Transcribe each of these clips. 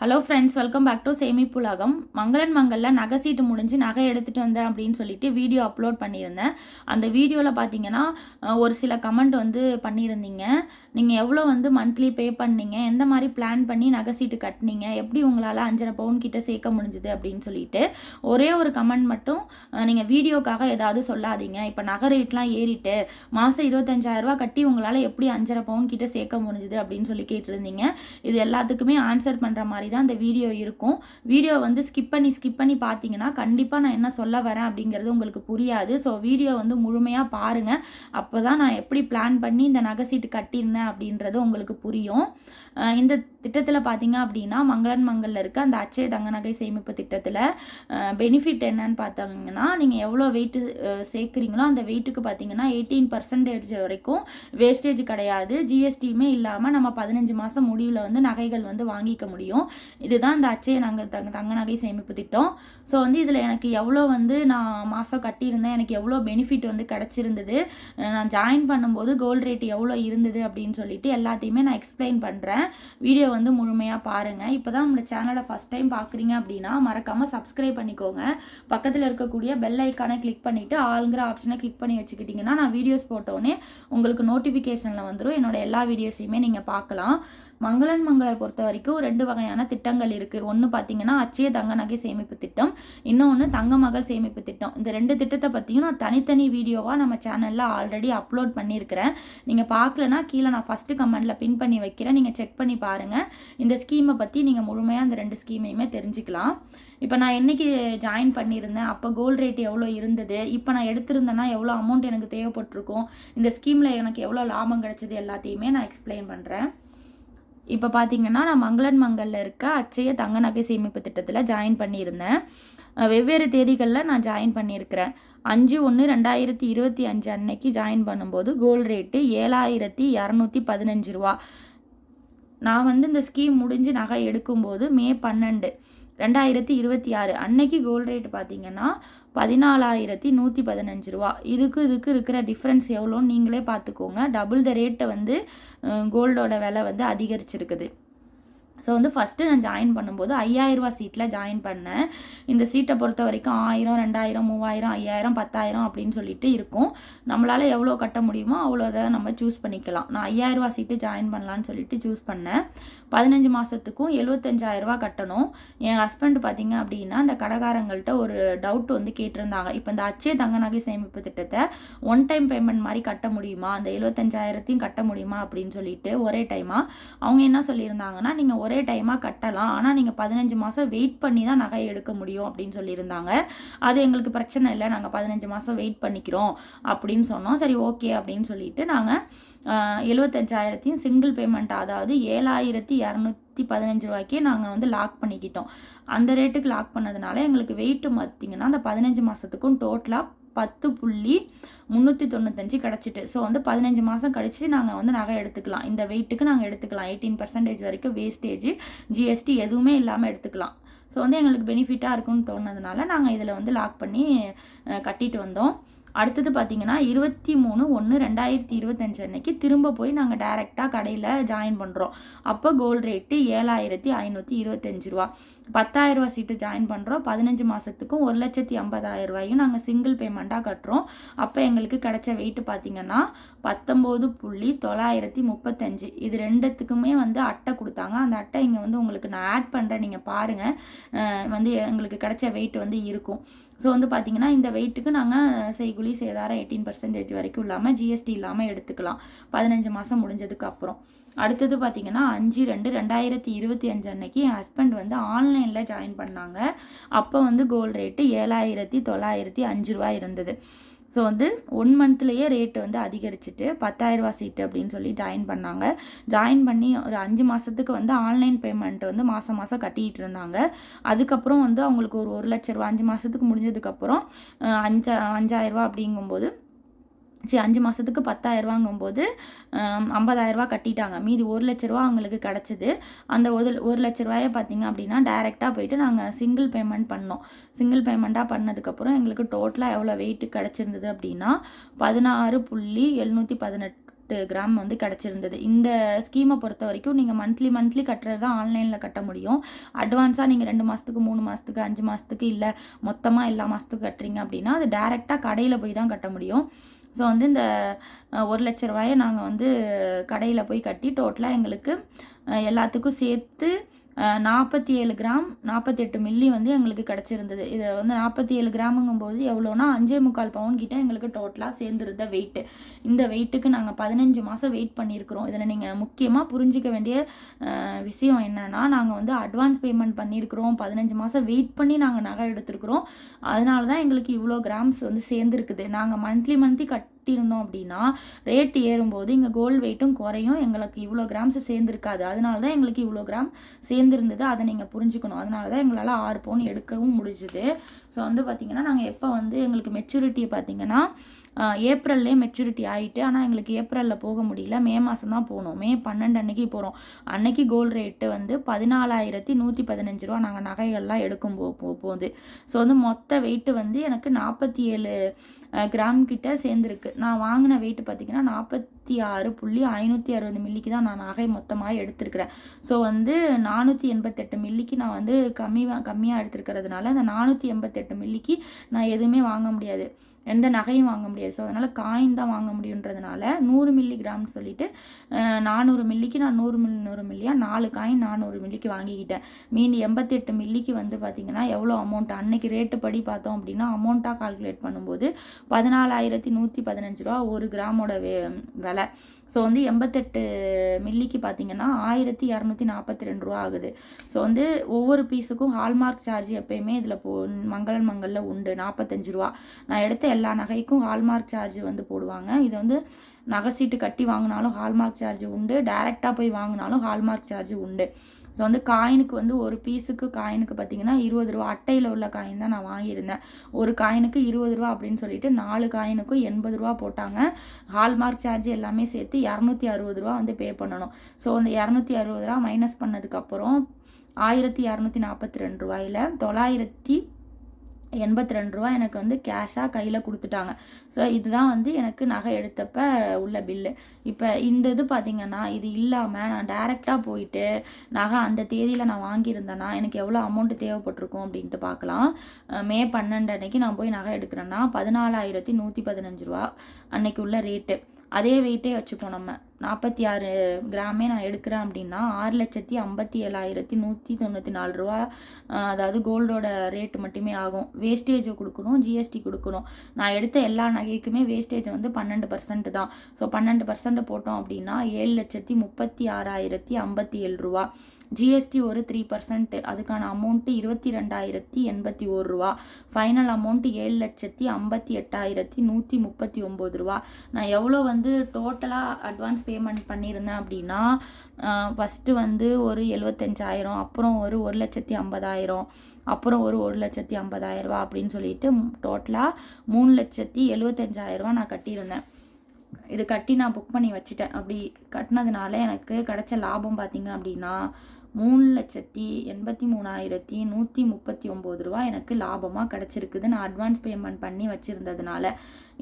Hello friends, welcome back to Semippulagam. மங்களன் மங்களில் நகை சீட்டு முடிஞ்சு நகை எடுத்துகிட்டு வந்தேன் அப்படின்னு சொல்லிட்டு வீடியோ அப்லோட் பண்ணியிருந்தேன். அந்த வீடியோவில் பார்த்தீங்கன்னா ஒரு சில கமெண்ட் பண்ணியிருந்தீங்க. நீங்கள் எவ்வளோ மந்த்லி பே பண்ணீங்க, எந்த மாதிரி பிளான் பண்ணி நகை சீட்டு கட்டினீங்க, எப்படி உங்களால் 5.5 பவுன் கிட்ட சேர்க்க முடிஞ்சுது அப்படின்னு சொல்லிட்டு ஒரே ஒரு கமெண்ட் மட்டும், நீங்கள் வீடியோக்காக ஏதாவது சொல்லாதீங்க, இப்போ நகை ரேட்லாம் ஏறிட்டு மாதம் 25,000 கட்டி உங்களால் எப்படி 5.5 பவுன் கிட்ட சேர்க்க முடிஞ்சுது அப்படின்னு சொல்லி கேட்டிருந்தீங்க. இது எல்லாத்துக்குமே ஆன்சர் பண்ணுற மாதிரி தான் இந்த வீடியோ இருக்கும். வீடியோ ஸ்கிப் பண்ணி பார்த்தீங்கன்னா கண்டிப்பாக நான் என்ன சொல்ல வரேன் அப்படிங்கிறது உங்களுக்கு புரியாது. ஸோ வீடியோ முழுமையாக பாருங்கள். அப்போ தான் நான் எப்படி பிளான் பண்ணி இந்த நகை சீட்டு கட்டியிருந்தேன் அப்படின்றது உங்களுக்கு புரியும். இந்த திட்டத்தில் பார்த்தீங்க அப்படின்னா மங்களன் மங்களில் இருக்க அந்த அச்சய தங்க நகை சேமிப்பு திட்டத்தில் பெனிஃபிட் என்னன்னு பார்த்தாங்கன்னா, நீங்கள் எவ்வளோ வெயிட்டு சேர்க்குறீங்களோ அந்த வெயிட்டுக்கு பார்த்தீங்கன்னா 18% வரைக்கும் வேஸ்டேஜ் கிடையாது. ஜிஎஸ்டியுமே இல்லாமல் நம்ம 15 மாதம் முடிவில் நகைகள் வாங்கிக்க முடியும். இதுதான் இந்த அச்சய தங்க நகை சேமிப்பு திட்டம். ஸோ இதில் எனக்கு எவ்வளோ நான் மாதம் கட்டியிருந்தேன், எனக்கு எவ்வளோ பெனிஃபிட் கிடச்சிருந்தது, நான் ஜாயின் பண்ணும்போது கோல்டு ரேட் எவ்வளோ இருந்தது அப்படின்னு சொல்லிட்டு எல்லாத்தையுமே நான் எக்ஸ்பிளைன் பண்ணுறேன். வீடியோ முழுமையாக பாருங்கள். இப்போ தான் நம்மளோட சேனலை ஃபஸ்ட் டைம் பார்க்குறீங்க அப்படின்னா மறக்காமல் சப்ஸ்கிரைப் பண்ணிக்கோங்க. பக்கத்தில் இருக்கக்கூடிய பெல் ஐக்கானை கிளிக் பண்ணிவிட்டு ஆளுங்கிற ஆப்ஷனை கிளிக் பண்ணி வச்சுக்கிட்டிங்கன்னா நான் வீடியோஸ் போட்டோன்னே உங்களுக்கு நோட்டிஃபிகேஷனில் வந்துடும். என்னோட எல்லா வீடியோஸையுமே நீங்கள் பார்க்கலாம். மங்களன் மங்களை பொறுத்த வரைக்கும் 2 வகையான திட்டங்கள் இருக்குது. ஒன்று பார்த்தீங்கன்னா அச்சய தங்க நகை சேமிப்பு திட்டம், இன்னொன்று தங்க மகள் சேமிப்பு திட்டம். இந்த 2 திட்டத்தை பற்றியும் நான் தனித்தனி வீடியோவாக நம்ம சேனலில் ஆல்ரெடி அப்லோட் பண்ணியிருக்கிறேன். நீங்கள் பார்க்கலனா கீழே நான் ஃபஸ்ட்டு கமெண்டில் பின் பண்ணி வைக்கிறேன், நீங்கள் செக் பண்ணி பாருங்கள். இந்த ஸ்கீமை பற்றி நீங்கள் முழுமையாக அந்த 2 ஸ்கீமையுமே தெரிஞ்சுக்கலாம். இப்போ நான் என்றைக்கு ஜாயின் பண்ணியிருந்தேன், அப்போ கோல்டு ரேட் எவ்வளோ இருந்தது, இப்போ நான் எடுத்திருந்தேன்னா எவ்வளோ அமௌண்ட் எனக்கு தேவைப்பட்டிருக்கும், இந்த ஸ்கீமில் எனக்கு எவ்வளோ லாபம் கிடைச்சது எல்லாத்தையுமே நான் எக்ஸ்பிளைன் பண்ணுறேன். இப்போ பார்த்தீங்கன்னா நான் மங்களன் மங்களில் இருக்க அச்சய தங்க நகை சேமிப்பு திட்டத்தில் ஜாயின் பண்ணியிருந்தேன். வெவ்வேறு தேதிகளில் நான் ஜாயின் பண்ணியிருக்கிறேன். 5/1/2025 அன்னைக்கு ஜாயின் பண்ணும்போது கோல்டு ரேட்டு 7,215 ரூபா. நான் இந்த ஸ்கீம் முடிஞ்சு நகை எடுக்கும்போது May 12, 2026 அன்னைக்கு கோல்டு ரேட் பார்த்தீங்கன்னா 14,115 ரூபா. இதுக்கு இருக்கிற டிஃப்ரென்ஸ் எவ்வளோன்னு நீங்களே பார்த்துக்கோங்க. டபுள் த ரேட்டை கோல்டோட விலை அதிகரிச்சிருக்குது. ஸோ ஃபஸ்ட்டு நான் ஜாயின் பண்ணும்போது 5,000 ரூபா சீட்டில் ஜாயின் பண்ணேன். இந்த சீட்டை பொறுத்த வரைக்கும் 1,000, 2,000, 3,000, 5,000, 10,000 அப்படின்னு சொல்லிட்டு இருக்கும். நம்மளால் எவ்வளோ கட்ட முடியுமோ அவ்வளோதான் நம்ம சூஸ் பண்ணிக்கலாம். நான் 5,000 ரூபா சீட்டு ஜாயின் பண்ணலான்னு சொல்லிட்டு சூஸ் பண்ணேன். 15 மாதத்துக்கும் 75,000 ரூபா கட்டணும். என் ஹஸ்பண்ட் பார்த்தீங்க அப்படின்னா அந்த கடைக்காரங்கள்ட்ட ஒரு டவுட் கேட்டிருந்தாங்க. இப்போ இந்த அச்சய தங்க நகை சேமிப்பு திட்டத்தை ஒன் டைம் பேமெண்ட் மாதிரி கட்ட முடியுமா, அந்த 75,000த்தையும் கட்ட முடியுமா அப்படின்னு சொல்லிட்டு ஒரே டைமாக அவங்க என்ன சொல்லியிருந்தாங்கன்னா, நீங்கள் ஒரே டைமாக கட்டலாம், ஆனால் நீங்கள் 15 மாதம் வெயிட் பண்ணி தான் நகை எடுக்க முடியும் அப்படின்னு சொல்லியிருந்தாங்க. அது எங்களுக்கு பிரச்சனை இல்லை, நாங்கள் 15 மாதம் வெயிட் பண்ணிக்கிறோம் அப்படின்னு சொன்னோம். சரி, ஓகே அப்படின்னு சொல்லிட்டு நாங்கள் 75,000த்தையும் சிங்கிள் பேமெண்ட், அதாவது 7,215 ரூபாய்க்கே நாங்கள் லாக் பண்ணிக்கிட்டோம். அந்த ரேட்டுக்கு லாக் பண்ணதுனால எங்களுக்கு வெயிட்டு பார்த்திங்கன்னா அந்த 15 மாதத்துக்கும் டோட்டலாக 10,395 கிடச்சிட்டு. ஸோ 15 மாதம் கழிச்சு நாங்கள் நகை எடுத்துக்கலாம். இந்த வெயிட்டுக்கு நாங்கள் எடுத்துக்கலாம். 18% வரைக்கும் வேஸ்டேஜ், ஜிஎஸ்டி எதுவுமே இல்லாமல் எடுத்துக்கலாம். ஸோ எங்களுக்கு பெனிஃபிட்டாக இருக்குன்னு தோணுனதுனால நாங்கள் இதில் லாக் பண்ணி கட்டிட்டு வந்தோம். அடுத்தது பார்த்தீங்கன்னா 23/1/2025 அன்னைக்கு திரும்ப போய் நாங்கள் டைரெக்டாக கடையில் ஜாயின் பண்ணுறோம். அப்போ கோல்டு ரேட்டு 7,525 ரூபா. 10,000 ரூபா சீட்டு ஜாயின் பண்ணுறோம். 15 மாதத்துக்கும் 1,50,000 ரூபாயும் நாங்கள் சிங்கிள் பேமெண்ட்டாக கட்டுறோம். அப்போ எங்களுக்கு கிடைச்ச வெயிட்டு பார்த்தீங்கன்னா 19,935. இது 2த்துக்குமே அட்டை கொடுத்தாங்க. அந்த அட்டை இங்கே உங்களுக்கு நான் ஆட் பண்ணுறேன், நீங்கள் பாருங்கள். எங்களுக்கு கிடைச்ச வெயிட் இருக்கும். ஸோ பார்த்தீங்கன்னா இந்த வெயிட்டுக்கு நாங்கள் செய்கூலி சேதாரம் 18% வரைக்கும் இல்லாமல் ஜிஎஸ்டி இல்லாமல் எடுத்துக்கலாம் 15 மாதம் முடிஞ்சதுக்கு அப்புறம். அடுத்தது பார்த்தீங்கன்னா 5/2/2025 அன்னைக்கு என் ஹஸ்பண்ட் ஆன்லைனில் ஜாயின் பண்ணாங்க. அப்போ கோல்டு ரேட்டு 7,905 ரூபா இருந்தது. ஸோ 1 மந்த்லேயே ரேட்டு அதிகரிச்சுட்டு 10,000 ரூபா சீட்டு அப்படின்னு சொல்லி ஜாயின் பண்ணாங்க. ஜாயின் பண்ணி ஒரு 5 மாதத்துக்கு ஆன்லைன் பேமெண்ட் மாதம் மாதம் கட்டிகிட்டு இருந்தாங்க. அதுக்கப்புறம் அவங்களுக்கு ஒரு 1,00,000 ரூபா 5 மாதத்துக்கு முடிஞ்சதுக்கப்புறம் 5,000 ரூபா அப்படிங்கும்போது 5 மாதத்துக்கு 10,000 ரூபாங்கும்போது 50,000 ரூபா கட்டிட்டாங்க. மீதி 1,00,000 ரூபா அவங்களுக்கு கிடச்சிது. அந்த 1,00,000 ரூபாயை பார்த்தீங்க அப்படின்னா டைரெக்டாக போயிட்டு நாங்கள் சிங்கிள் பேமெண்ட் பண்ணோம். சிங்கிள் பேமெண்ட்டாக பண்ணதுக்கப்புறம் எங்களுக்கு டோட்டலாக எவ்வளோ வெயிட்டு கிடச்சிருந்தது அப்படின்னா 16,718 கிராம் வந்து கிடச்சிருந்தது. இந்த ஸ்கீமை பொறுத்த வரைக்கும் நீங்கள் மந்த்லி கட்டுறது தான் ஆன்லைனில் கட்ட முடியும். அட்வான்ஸாக நீங்கள் 2 மாதத்துக்கு 3 மாதத்துக்கு 5 மாதத்துக்கு இல்லை மொத்தமாக எல்லா மாதத்துக்கு கட்டுறீங்க அப்படின்னா அது டேரெக்டாக கடையில் போய் தான் கட்ட முடியும். ஸோ வந்து இந்த 1,00,000 ரூபாயை நாங்கள் வந்து கடையில் போய் கட்டி டோட்டலாக எங்களுக்கு எல்லாத்துக்கும் சேர்த்து 47 கிராம் 48 மில்லி வந்து எங்களுக்கு கிடச்சிருந்தது. இதை வந்து 47 கிராமுங்கும்போது எவ்வளோனா 5.25 பவுன் கிட்ட எங்களுக்கு டோட்டலாக சேர்ந்துருந்த வெயிட்டு. இந்த வெயிட்டுக்கு நாங்கள் 15 மாதம் வெயிட் பண்ணியிருக்கிறோம். இதில் நீங்கள் முக்கியமாக புரிஞ்சிக்க வேண்டிய விஷயம் என்னென்னா, நாங்கள் வந்து அட்வான்ஸ் பேமெண்ட் பண்ணியிருக்கிறோம், 15 மாதம் வெயிட் பண்ணி நாங்கள் நகை எடுத்துருக்குறோம். அதனால தான் எங்களுக்கு இவ்வளோ கிராம்ஸ் வந்து சேர்ந்துருக்குது. நாங்கள் மந்த்லி கட்டியிருந்தோம் அப்படின்னா ரேட் ஏறும்போது இங்கே கோல்டு வெயிட்டும் குறையும், எங்களுக்கு இவ்வளோ கிராம்ஸ் சேர்ந்துருக்காது. அதனால தான் எங்களுக்கு இவ்வளோ கிராம் சேர்ந்துருந்தது. அதை நீங்கள் புரிஞ்சுக்கணும். அதனால தான் எங்களால் 6 பவுன் எடுக்கவும் முடிஞ்சுது. ஸோ வந்து பார்த்திங்கன்னா நாங்கள் எப்போ வந்து எங்களுக்கு மெச்சூரிட்டியை பார்த்திங்கன்னா ஏப்ரல்லே மெச்சூரிட்டி ஆகிட்டு, ஆனால் எங்களுக்கு ஏப்ரலில் போக முடியல, மே மாதம் தான் போகணும். மே 12 அன்னைக்கு போகிறோம். அன்னைக்கு கோல்டு ரேட்டு வந்து 14,115 ரூபா நாங்கள் நகைகள்லாம் எடுக்கும் போகுது. ஸோ வந்து மொத்த வெயிட்டு வந்து எனக்கு 47 கிராம் கிட்ட சேர்ந்துருக்கு. நான் வாங்கின வெயிட்டு பார்த்திங்கன்னா 46.560 மில்லிக்கு தான் நான் நகை மொத்தமாக எடுத்துருக்கிறேன். ஸோ வந்து 488 மில்லிக்கு நான் வந்து கம்மியாக எடுத்துருக்கிறதுனால அந்த 488 மில்லிக்கு நான் எதுவுமே வாங்க முடியாது, எந்த நகையும் வாங்க முடியாது. ஸோ அதனால் காயின் தான் வாங்க முடியுன்றதுனால 100 மில்லி கிராம்னு சொல்லிட்டு 400 மில்லிக்கு நான் 100 மில்லியாக 4 காயின் 400 மில்லிக்கு வாங்கிக்கிட்டேன். மீன் 88 மில்லிக்கு வந்து பார்த்திங்கன்னா எவ்வளோ அமௌண்ட் அன்னைக்கு ரேட்டு படி பார்த்தோம் அப்படின்னா அமௌண்ட்டாக கால்குலேட் பண்ணும்போது 14,115 ரூபா ஒரு கிராமோட விலை. ஸோ வந்து 88 மில்லிக்கு பார்த்திங்கன்னா 1,242 ரூபா ஆகுது. ஸோ வந்து ஒவ்வொரு பீஸுக்கும் ஹால்மார்க் சார்ஜ் எப்பயுமே இதில் மங்களன் மங்களில் உண்டு, 45 ரூபா. நான் எடுத்த எல்லா நகைக்கும் ஹால்மார்க் சார்ஜ் வந்து போடுவாங்க. இது வந்து நகை சீட்டு கட்டி வாங்கினாலும் ஹால்மார்க் சார்ஜ் உண்டு, டைரெக்டாக போய் வாங்கினாலும் ஹால்மார்க் சார்ஜ் உண்டு. ஸோ வந்து காயினுக்கு வந்து ஒரு பீஸுக்கு காயினுக்கு பார்த்திங்கன்னா 20 ரூபா, அட்டையில் உள்ள காயின் தான் நான் வாங்கியிருந்தேன். ஒரு காயினுக்கு 20 ரூபா அப்படின்னு சொல்லிட்டு 4 காயினுக்கும் 80 ரூபா போட்டாங்க. ஹால்மார்க் சார்ஜ் எல்லாமே சேர்த்து 260 ரூபா வந்து பே பண்ணணும். ஸோ அந்த 260 ரூபா மைனஸ் பண்ணதுக்கப்புறம் 1,242 ரூபாயில் 982 ரூபா எனக்கு வந்து கேஷாக கையில் கொடுத்துட்டாங்க. ஸோ இதுதான் வந்து எனக்கு நகை எடுத்தப்ப உள்ள பில்லு. இப்போ இந்த இது பார்த்திங்கன்னா இது இல்லாமல் நான் டைரெக்டாக போயிட்டு நகை அந்த தேதியில் நான் வாங்கியிருந்தேன்னா எனக்கு எவ்வளோ அமௌண்ட்டு தேவைப்பட்டிருக்கும் அப்படின்ட்டு பார்க்கலாம். மே 12 அன்னைக்கு நான் போய் நகை எடுக்கிறேன்னா 14,115 ரூபா அன்னைக்கு உள்ள ரேட்டு. அதே வெயிட்டே வச்சுப்போம், நம்ம 46 கிராமே நான் எடுக்கிறேன் அப்படின்னா 6,57,194 ரூபா அதாவது கோல்டோட ரேட்டு மட்டுமே ஆகும். வேஸ்டேஜை கொடுக்கணும், ஜிஎஸ்டி கொடுக்கணும். நான் எடுத்த எல்லா நகைக்குமே வேஸ்டேஜ் வந்து 12% தான். ஸோ 12% போட்டோம் அப்படின்னா 7,36,057 ரூபா. ஜிஎஸ்டி ஒரு 3%, அதுக்கான அமௌண்ட்டு 22,081 ரூபா. ஃபைனல் அமௌண்ட்டு 7,58,139 ரூபா. நான் எவ்வளோ வந்து டோட்டலாக அட்வான்ஸ் பேமெண்ட் பண்ணியிருந்தேன் அப்படின்னா ஃபஸ்ட்டு வந்து ஒரு 75,000, அப்புறம் ஒரு 1,50,000, அப்புறம் ஒரு 1,50,000 ரூபா அப்படின்னு சொல்லிட்டு டோட்டலாக 3,75,000 ரூபா நான் கட்டியிருந்தேன். இது கட்டி நான் புக் பண்ணி வச்சுட்டேன். அப்படி கட்டினதுனால எனக்கு கிடைச்ச லாபம் பார்த்திங்க அப்படின்னா 3,83,139 ரூபா எனக்கு லாபமாக கிடச்சிருக்குது நான் அட்வான்ஸ் பேமெண்ட் பண்ணி வச்சுருந்ததுனால.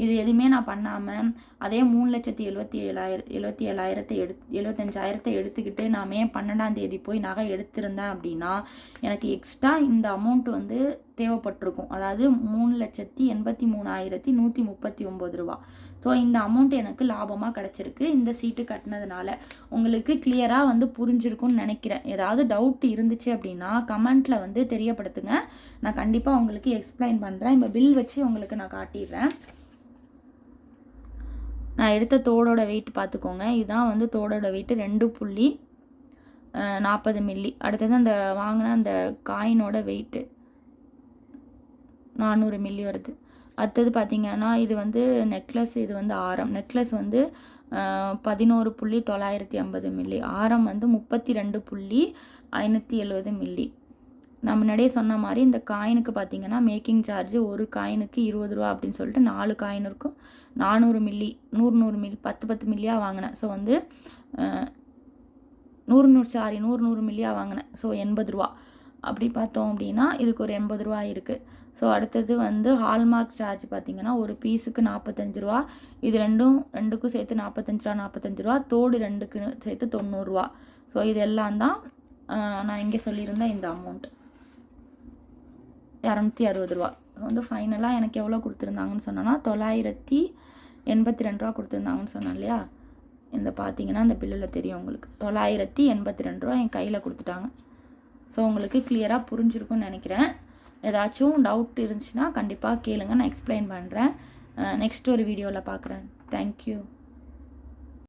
இது எதுவுமே நான் பண்ணாமல் அதே 3,77,000 எடுத்துக்கிட்டு நான் மே 12ஆம் தேதி போய் நகை எடுத்திருந்தேன் அப்படின்னா எனக்கு எக்ஸ்ட்ரா இந்த அமௌண்ட் வந்து தேவைப்பட்டிருக்கும். அதாவது 3,83,139 ரூபா. ஸோ இந்த அமௌண்ட் எனக்கு லாபமாக கிடச்சிருக்கு இந்த சீட்டு கட்டினதுனால. உங்களுக்கு கிளியராக வந்து புரிஞ்சிருக்கும்னு நினைக்கிறேன். ஏதாவது டவுட் இருந்துச்சு அப்படின்னா கமெண்ட்டில் வந்து தெரியப்படுத்துங்க, நான் கண்டிப்பாக உங்களுக்கு எக்ஸ்பிளைன் பண்ணுறேன். இப்போ பில் வச்சு உங்களுக்கு நான் காட்டிடுறேன். நான் எடுத்த தோடோட வெயிட் பார்த்துக்கோங்க. இதுதான் வந்து தோடோட வெயிட்டு 2.40 மில்லி. அடுத்தது அந்த வாங்கின அந்த காயினோட வெயிட்டு 400 மில்லி வருது. அடுத்தது பார்த்திங்கன்னா இது வந்து நெக்லஸ், இது வந்து ஆரம். நெக்லஸ் வந்து 11.950 மில்லி, ஆரம் வந்து 32.570 மில்லி. நான் முன்னாடியே சொன்ன மாதிரி இந்த காயினுக்கு பார்த்திங்கன்னா மேக்கிங் சார்ஜ் ஒரு காயினுக்கு 20 ரூபா அப்படின்னு சொல்லிட்டு 4 காயின் இருக்கும். 400 மில்லி 100 மில்லி 10 மில்லியாக வாங்கினேன். ஸோ வந்து 100 மில்லியாக வாங்கினேன். ஸோ 80 ரூபா. அப்படி பார்த்தோம் அப்படின்னா இதுக்கு ஒரு 80 ரூபா இருக்குது. ஸோ அடுத்தது வந்து ஹால்மார்க் சார்ஜ் பார்த்திங்கன்னா ஒரு பீஸுக்கு 45 ரூபா. இது ரெண்டுக்கும் சேர்த்து 45 ரூபா, தோடு 2க்கு சேர்த்து 90 ரூபா. ஸோ இது எல்லாம் தான் நான் இங்கே சொல்லியிருந்தேன் இந்த அமௌண்ட் 260 ரூபா. வந்து ஃபைனலாக எனக்கு எவ்வளோ கொடுத்துருந்தாங்கன்னு சொன்னோன்னா 982 ரூபா கொடுத்துருந்தாங்கன்னு சொன்னேன் இல்லையா. இந்த பார்த்தீங்கன்னா இந்த பில்லில் தெரியும் உங்களுக்கு 982 ரூபா என் கையில் கொடுத்துட்டாங்க. ஸோ உங்களுக்கு கிளியராக புரிஞ்சிருக்கும்னு நினைக்கிறேன். ஏதாச்சும் டவுட் இருந்துச்சுன்னா கண்டிப்பாக கேளுங்க, நான் எக்ஸ்பிளைன் பண்ணுறேன். நெக்ஸ்ட் ஒரு வீடியோவில் பார்க்குறேன். தேங்க்யூ.